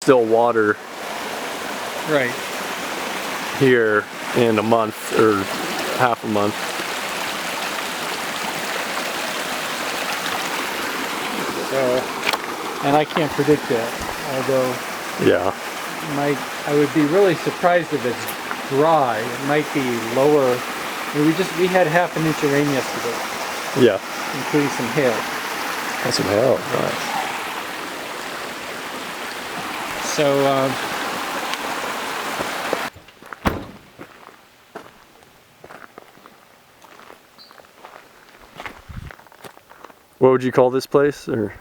still water right here in a month or half a month. So, and I can't predict that, although Yeah. I would be really surprised if it's dry. It might be lower. I mean, we had half an inch of rain yesterday. Yeah. Including some hail. That's some hail. Nice. So, What would you call this place? Or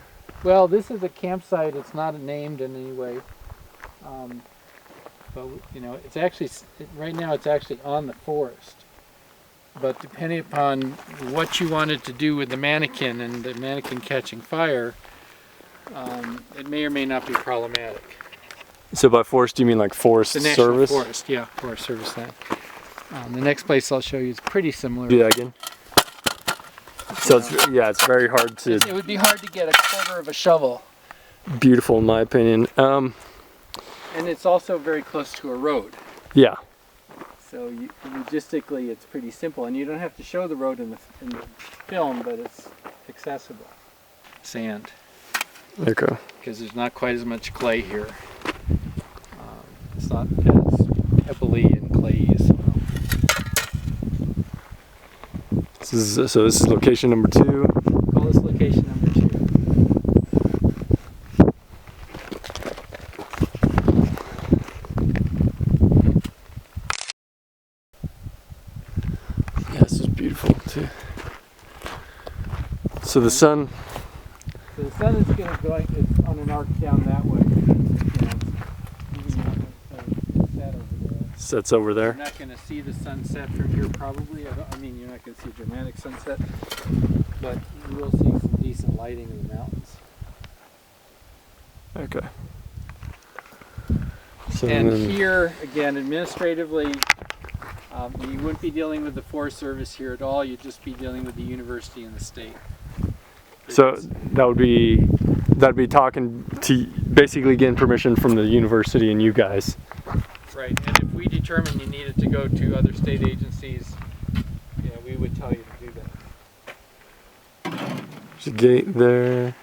well, this is a campsite. It's not named in any way. But you know, it's actually right now it's actually on the forest. But depending upon what you wanted to do with the mannequin and the mannequin catching fire, it may or may not be problematic. so by forest, do you mean like Forest The National Service? Forest, yeah, Forest Service land. The next place I'll show you is pretty similar. Do that again. So it's, yeah, it's very hard to. It would be hard to get a quarter of a shovel. Beautiful, in my opinion. And it's also very close to a road. Yeah. So logistically, it's pretty simple, and you don't have to show the road in the film, but it's accessible. Sand. Okay. Because there's not quite as much clay here. It's not as pebbly and clayey as soil. So this is location number 2. Call this location number 2. Yeah, this is beautiful too. So the sun. So the sun is going to go. It's on an arc down that way. Set over there. Sets over there. You're not going to see the sunset from here, probably. I mean, you're not going to see a dramatic sunset, but you will see some decent lighting in the mountains. Okay. So And then, here, again, administratively, you wouldn't be dealing with the Forest Service here at all. You'd just be dealing with the university and the state. so that'd be talking to, basically getting permission from the university and you guys. Right, and if we determine you needed to go to other state agencies, you know, we would tell you to do that. There's a gate there.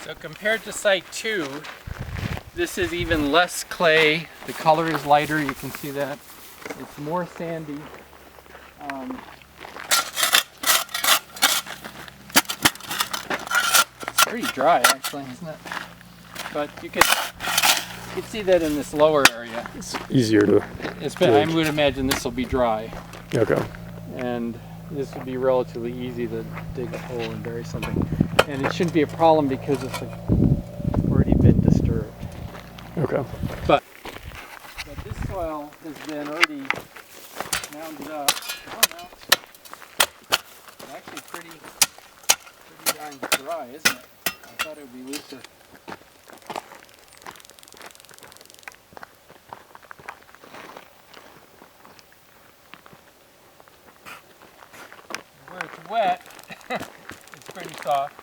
So compared to Site 2, this is even less clay. The color is lighter, you can see that. It's more sandy. It's pretty dry actually, isn't it? But you can see that in this lower area. It's easier to. I would imagine this will be dry. Okay. And this would be relatively easy to dig a hole and bury something. And it shouldn't be a problem because it's already been disturbed. Okay. But this soil has been already mounded up. Oh no, it's actually pretty darn dry, isn't it? I thought it would be looser. Where it's wet, it's pretty soft.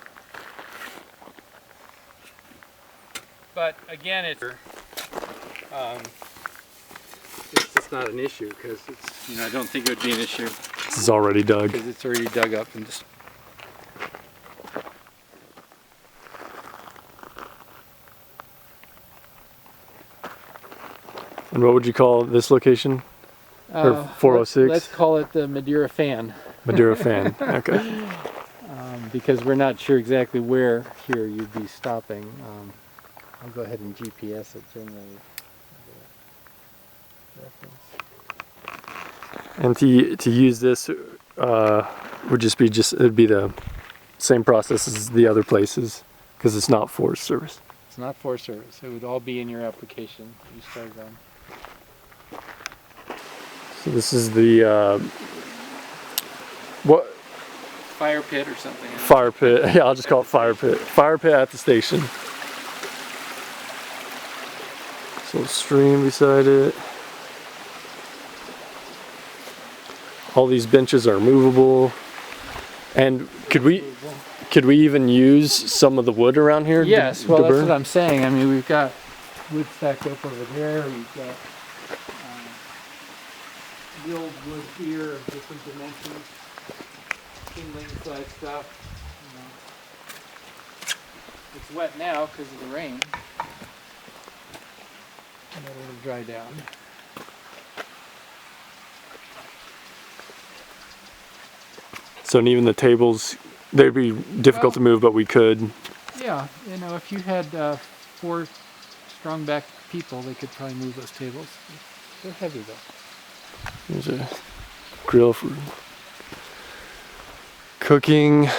But again, it's just not an issue because it's, you know, I don't think it would be an issue This is already dug. because it's already dug up and just. And what would you call this location? Or 406? Let's call it the Madeira Fan. Madeira Fan. Okay. Because we're not sure exactly where here you'd be stopping. I'll go ahead and GPS it generally. And to use this would it'd be the same process as the other places because it's not Forest Service. It's not Forest Service. It would all be in your application you started on. So this is the What? Fire pit or something. Fire pit. Yeah, I'll just call it fire pit. Fire pit at the station. So stream beside it. All these benches are movable. And could we even use some of the wood around here? Yes, to well that's burn? what I'm saying. I mean, we've got wood stacked up over there. We've got the old wood here of different dimensions, kindling size stuff. It's wet now because of the rain. And then it'll dry down. So and even the tables, they'd be difficult to move, but we could. Yeah, you know, if you had 4 strong back people, they could probably move those tables. They're heavy though. There's a grill for cooking.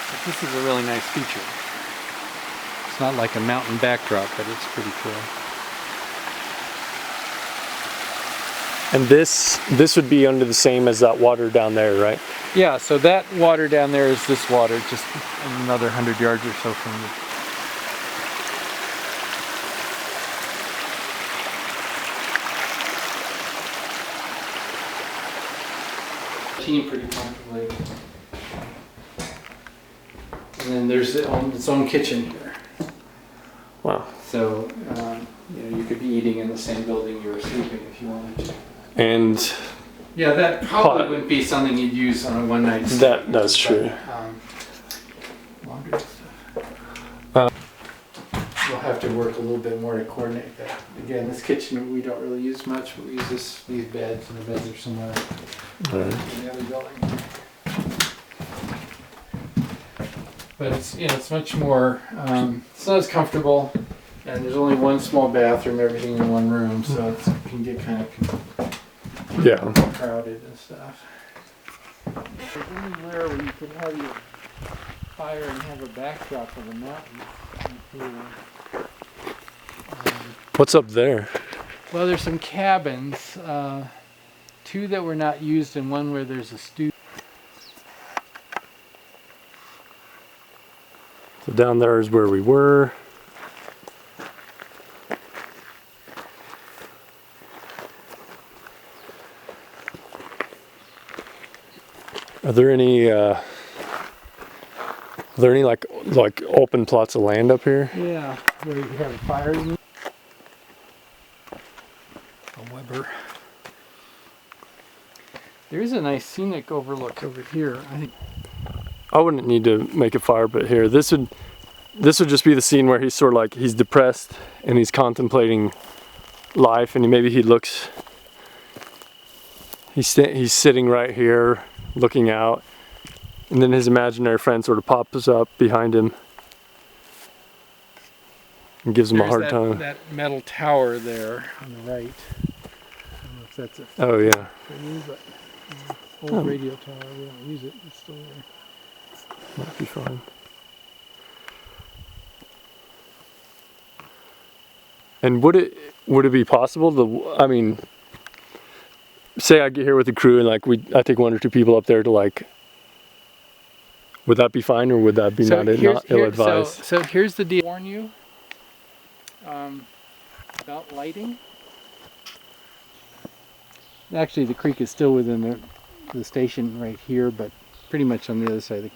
But this is a really nice feature. It's not like a mountain backdrop, but it's pretty cool. And this would be under the same as that water down there, right? Yeah, so that water down there is this water, just another 100 yards or so from the team pretty comfortably. And then there's its own kitchen here. Wow. So you know, you could be eating in the same building you were sleeping if you wanted to. And Yeah, that probably Pot. wouldn't be something you'd use on a one-night stay. that's true. Laundry stuff. Uh, We'll have to work a little bit more to coordinate that. Again, this kitchen we don't really use much, but we use these beds, and the beds are somewhere in the other building. But it's, you know, it's much more, it's not as comfortable, and there's only one small bathroom, everything in one room, so it can get kind of yeah. crowded and stuff. There's anywhere where you could have your fire and have a backdrop of the mountains. What's up there? Well, there's some cabins, 2 that were not used and one where there's a stew. So down there is where we were. Are there any like open plots of land up here? Yeah, where you have a fire. A Weber. There is a nice scenic overlook over here. I think. I wouldn't need to make a fire pit here. This would just be the scene where he's sort of like he's depressed and he's contemplating life, and he's sitting right here looking out, and then his imaginary friend sort of pops up behind him and gives him a hard time. That metal tower there on the right. I don't know if that's a Oh yeah. for you, but old radio tower. We don't use it. It's still there. Might be fine. And would it be possible to, I mean, say I get here with the crew and like I take 1 or 2 people up there to like, would that be fine or would that be not ill-advised? So here's the deal. Warn you about lighting. Actually, the creek is still within the station right here, but pretty much on the other side of the